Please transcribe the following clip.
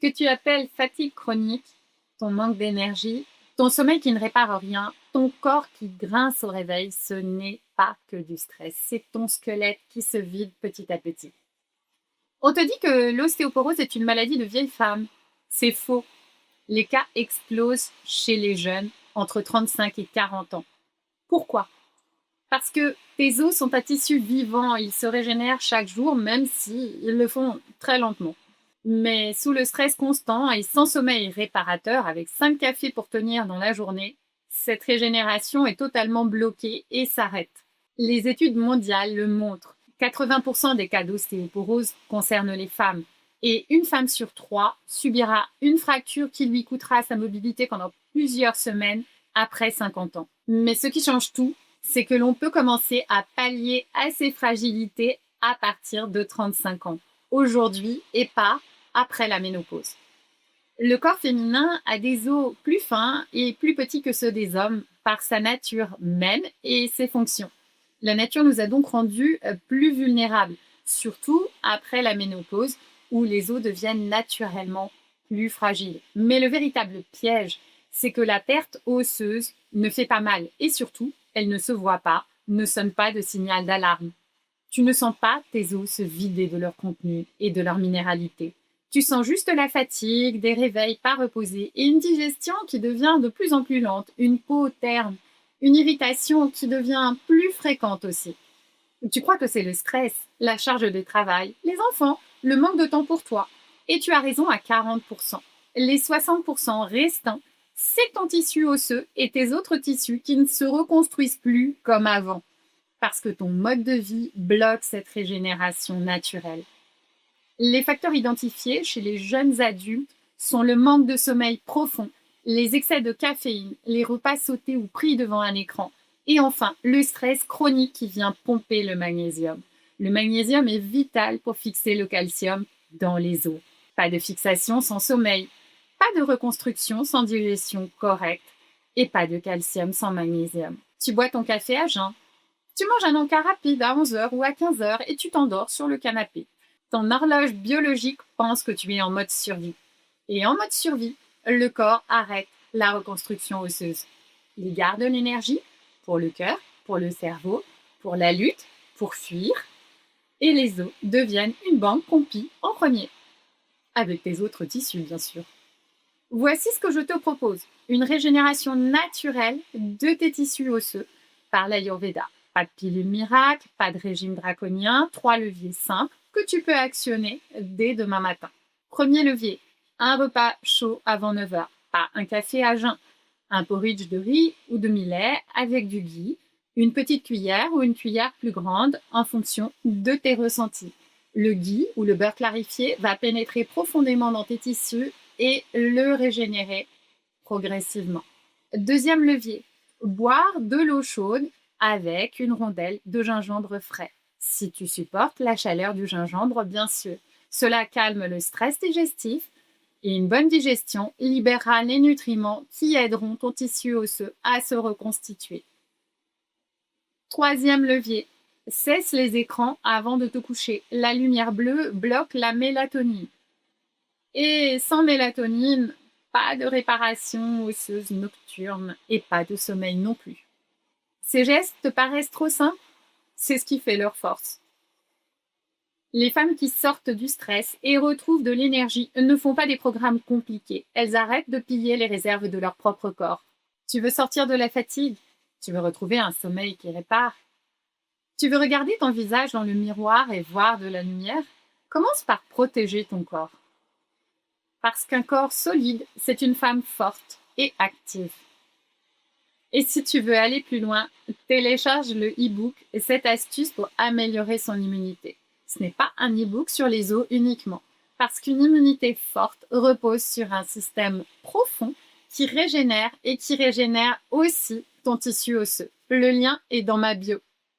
Ce que tu appelles fatigue chronique, ton manque d'énergie, ton sommeil qui ne répare rien, ton corps qui grince au réveil, ce n'est pas que du stress, c'est ton squelette qui se vide petit à petit. On te dit que l'ostéoporose est une maladie de vieille femme. C'est faux. Les cas explosent chez les jeunes entre 35 et 40 ans. Pourquoi? Parce que tes os sont un tissu vivant, ils se régénèrent chaque jour, même s'ils le font très lentement. Mais sous le stress constant et sans sommeil réparateur, avec 5 cafés pour tenir dans la journée, cette régénération est totalement bloquée et s'arrête. Les études mondiales le montrent. 80% des cas d'ostéoporose concernent les femmes. Et une femme sur 3 subira une fracture qui lui coûtera sa mobilité pendant plusieurs semaines après 50 ans. Mais ce qui change tout, c'est que l'on peut commencer à pallier à ces fragilités à partir de 35 ans. Aujourd'hui et pas après la ménopause. Le corps féminin a des os plus fins et plus petits que ceux des hommes par sa nature même et ses fonctions. La nature nous a donc rendus plus vulnérables, surtout après la ménopause où les os deviennent naturellement plus fragiles. Mais le véritable piège, c'est que la perte osseuse ne fait pas mal et surtout, elle ne se voit pas, ne sonne pas de signal d'alarme. Tu ne sens pas tes os se vider de leur contenu et de leur minéralité. Tu sens juste la fatigue, des réveils pas reposés et une digestion qui devient de plus en plus lente, une peau terne, une irritation qui devient plus fréquente aussi. Tu crois que c'est le stress, la charge de travail, les enfants, le manque de temps pour toi. Et tu as raison à 40%. Les 60% restants, c'est ton tissu osseux et tes autres tissus qui ne se reconstruisent plus comme avant. Parce que ton mode de vie bloque cette régénération naturelle. Les facteurs identifiés chez les jeunes adultes sont le manque de sommeil profond, les excès de caféine, les repas sautés ou pris devant un écran, et enfin le stress chronique qui vient pomper le magnésium. Le magnésium est vital pour fixer le calcium dans les os. Pas de fixation sans sommeil, pas de reconstruction sans digestion correcte, et pas de calcium sans magnésium. Tu bois ton café à jeun. Tu manges un encas rapide à 11 heures ou à 15 heures et tu t'endors sur le canapé. Ton horloge biologique pense que tu es en mode survie. Et en mode survie, le corps arrête la reconstruction osseuse. Il garde l'énergie pour le cœur, pour le cerveau, pour la lutte, pour fuir. Et les os deviennent une banque compie en premier. Avec tes autres tissus, bien sûr. Voici ce que je te propose. Une régénération naturelle de tes tissus osseux par l'Ayurveda. Pas de pilule miracle, pas de régime draconien, 3 leviers simples que tu peux actionner dès demain matin. Premier levier, un repas chaud avant 9 heures, pas un café à jeun, un porridge de riz ou de millet avec du ghee, une petite cuillère ou une cuillère plus grande en fonction de tes ressentis. Le ghee ou le beurre clarifié va pénétrer profondément dans tes tissus et le régénérer progressivement. Deuxième levier, boire de l'eau chaude avec une rondelle de gingembre frais. Si tu supportes la chaleur du gingembre, bien sûr. Cela calme le stress digestif et une bonne digestion libérera les nutriments qui aideront ton tissu osseux à se reconstituer. Troisième levier, cesse les écrans avant de te coucher. La lumière bleue bloque la mélatonine. Et sans mélatonine, pas de réparation osseuse nocturne et pas de sommeil non plus. Ces gestes te paraissent trop simples? C'est ce qui fait leur force. Les femmes qui sortent du stress et retrouvent de l'énergie ne font pas des programmes compliqués. Elles arrêtent de piller les réserves de leur propre corps. Tu veux sortir de la fatigue? Tu veux retrouver un sommeil qui répare? Tu veux regarder ton visage dans le miroir et voir de la lumière? Commence par protéger ton corps. Parce qu'un corps solide, c'est une femme forte et active. Et si tu veux aller plus loin, télécharge le e-book et 7 astuces pour améliorer son immunité. Ce n'est pas un e-book sur les os uniquement, parce qu'une immunité forte repose sur un système profond qui régénère et qui régénère aussi ton tissu osseux. Le lien est dans ma bio.